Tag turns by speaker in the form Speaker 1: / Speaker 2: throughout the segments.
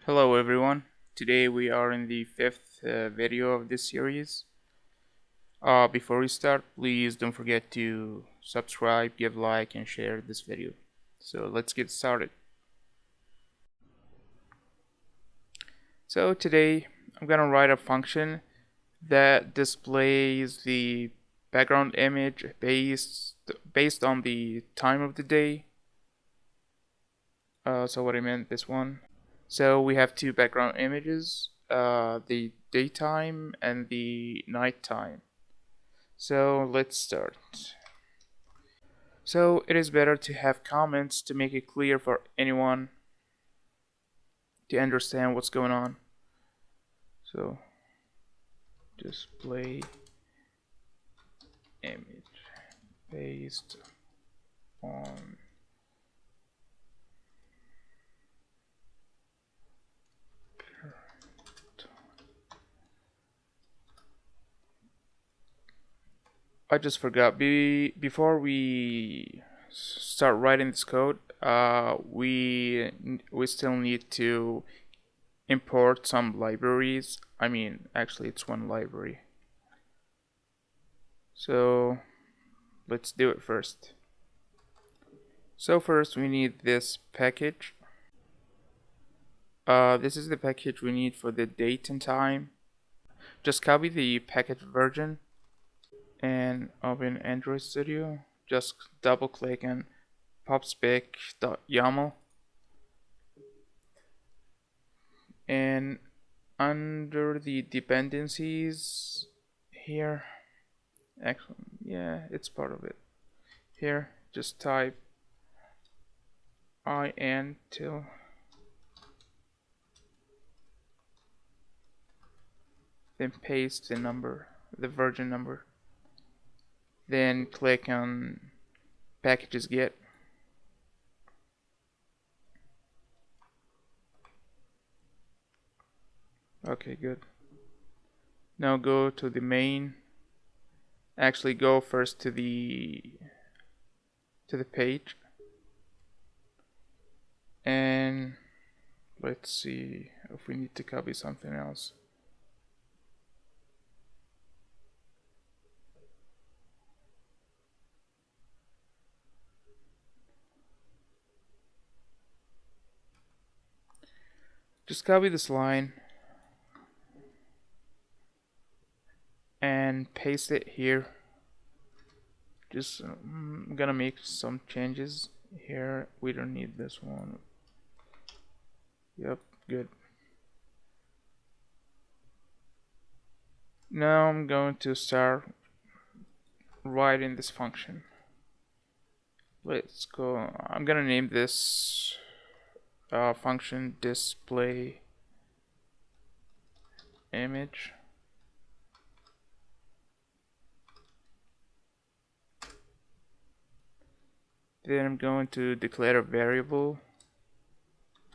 Speaker 1: Hello everyone. Today we are in the fifth video of this series. Before we start, please don't forget to subscribe, give a like, and share this video. So let's get started. So today I'm gonna write a function that displays the background image based on the time of the day. So what I meant this one. So we have two background images, the daytime and the nighttime. So let's start. So it is better to have comments to make it clear for anyone to understand what's going on. So display image based on I just forgot. Before we start writing this code, we still need to import some libraries. I mean, actually, it's one library. So let's do it first. So first, we need this package. This is the package we need for the date and time. Just copy the package version and open Android Studio. Just double click on popspec.yaml, and under the dependencies here, actually, yeah, it's part of it. Here, just type Intl, then paste the version number. Then click on packages get. Okay, good. Now go to the main. Actually, go first to the page, and let's see if we need to copy something else. Just copy this line and paste it here. Just I'm gonna make some changes here. We don't need this one. Yep, good. Now I'm going to start writing this function. Let's go. I'm gonna name this function display image. Then I'm going to declare a variable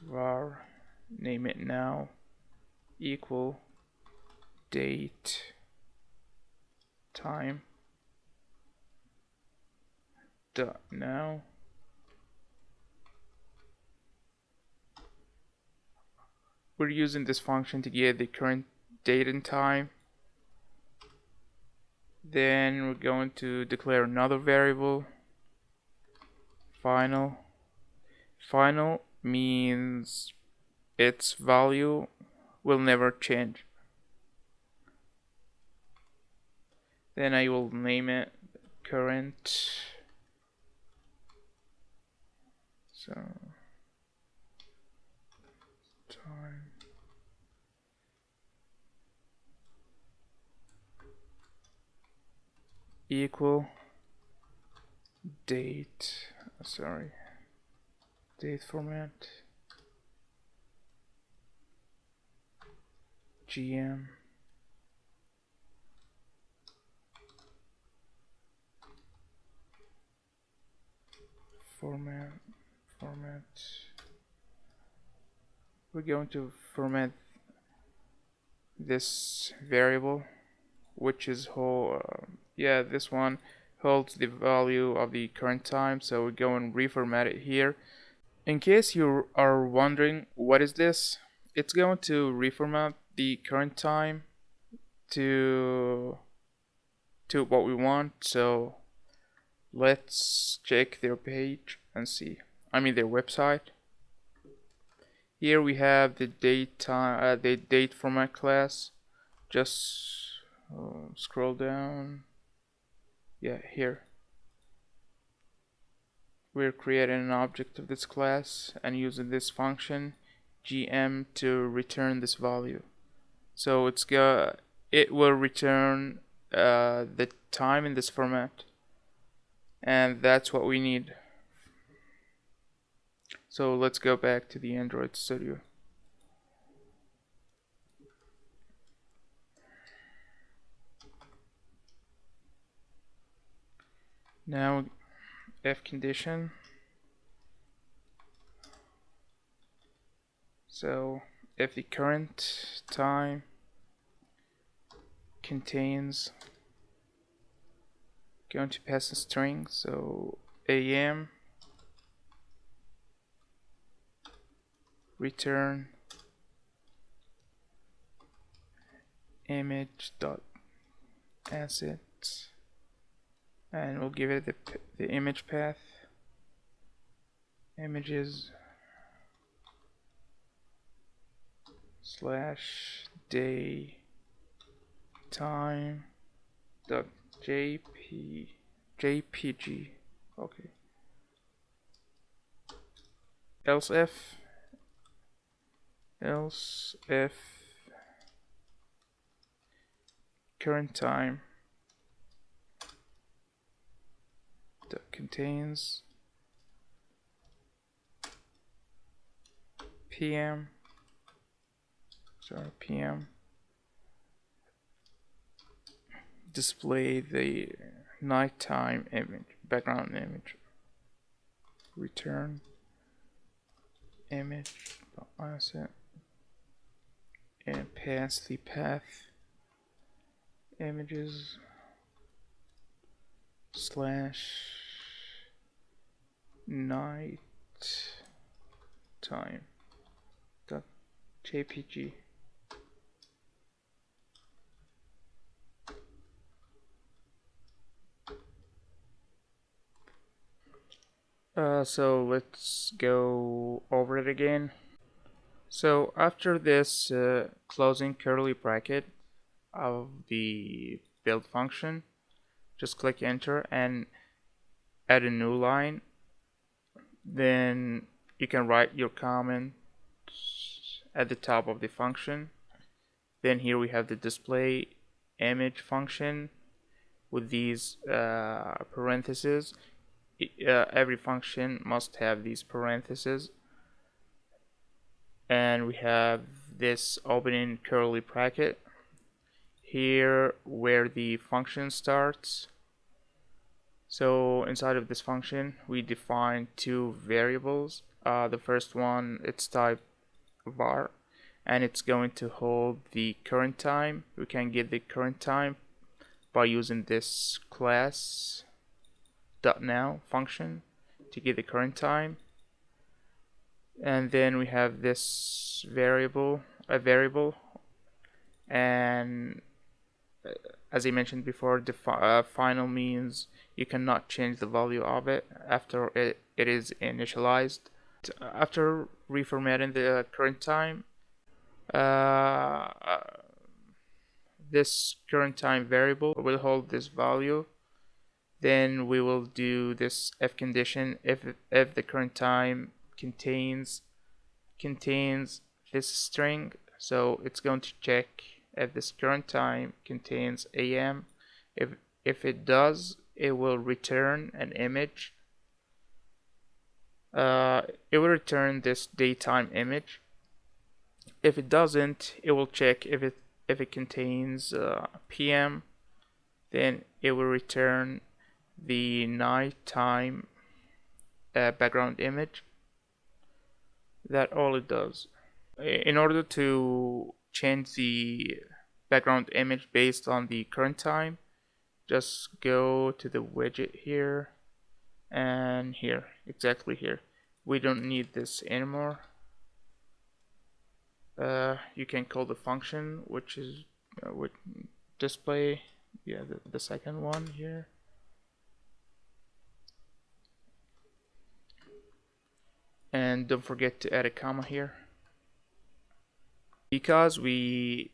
Speaker 1: var, name it now, equal date time dot now. We're using this function to get the current date and time. Then we're going to declare another variable, final. Final means its value will never change. Then I will name it current. So time equal date, DateFormat GM format. We're going to format this variable, which is this one holds the value of the current time, so we go and reformat it here. In case you are wondering what is this, it's going to reformat the current time to what we want. So let's check their page and see. I mean their website. Here we have the DateFormat class. Just scroll down. Yeah, here. We're creating an object of this class and using this function gm to return this value. So it will return the time in this format, and that's what we need. So let's go back to the Android Studio. Now if condition. So if the current time contains, going to pass a string, so am return image dot asset, and we'll give it the image path, images / day time dot jpg. Okay. Else if current time that contains PM, display the nighttime image, background image, return image asset, and pass the path images / night time dot jpg. So let's go over it again. So after this closing curly bracket of the build function, just click enter and add a new line. Then you can write your comment at the top of the function. Then here we have the display image function with these parentheses. Every function must have these parentheses, and we have this opening curly bracket here where the function starts. So inside of this function we define two variables. The first one, it's type var, and it's going to hold the current time. We can get the current time by using this class .now function to get the current time. And then we have this variable, and as I mentioned before, final means you cannot change the value of it after it is initialized. After reformatting the current time, this current time variable will hold this value. Then we will do this if condition if the current time contains this string. So it's going to check if this current time contains AM. If it does, it will return an image. It will return this daytime image. If it doesn't, it will check if it contains PM. Then it will return the nighttime background image. That all it does. In order to change the background image based on the current time, just go to the widget here and here, exactly here. We don't need this anymore. you can call the function, which is with display, yeah, the second one here. And don't forget to add a comma here. Because we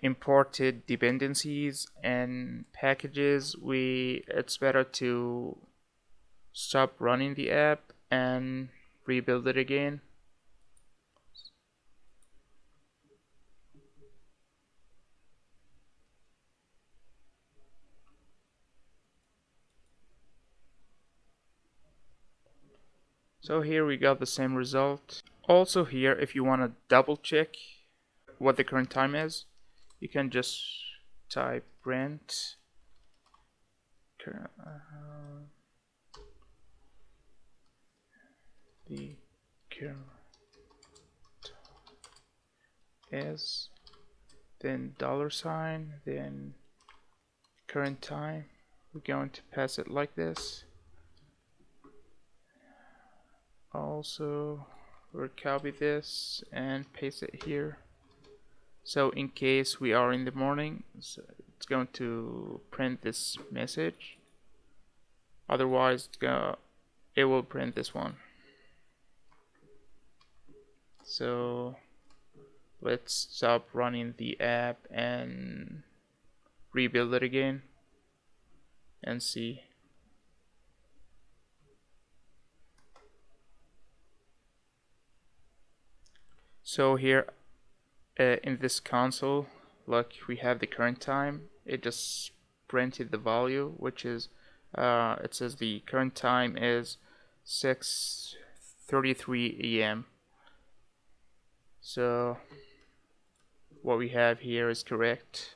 Speaker 1: imported dependencies and packages, it's better to stop running the app and rebuild it again. So here we got the same result. Also here, if you want to double check what the current time is, you can just type print the current is, then $, then current time. We're going to pass it like this. Also, we'll copy this and paste it here. So in case we are in the morning, so it's going to print this message. Otherwise, it will print this one. So let's stop running the app and rebuild it again and see. So here in this console, look, we have the current time. It just printed the value, which is it says the current time is 6:33 a.m. So what we have here is correct.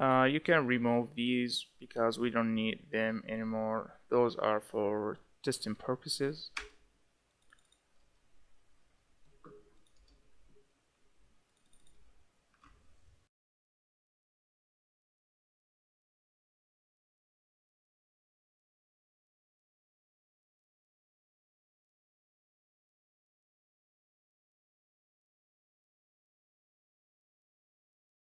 Speaker 1: You can remove these because we don't need them anymore. Those are for testing purposes.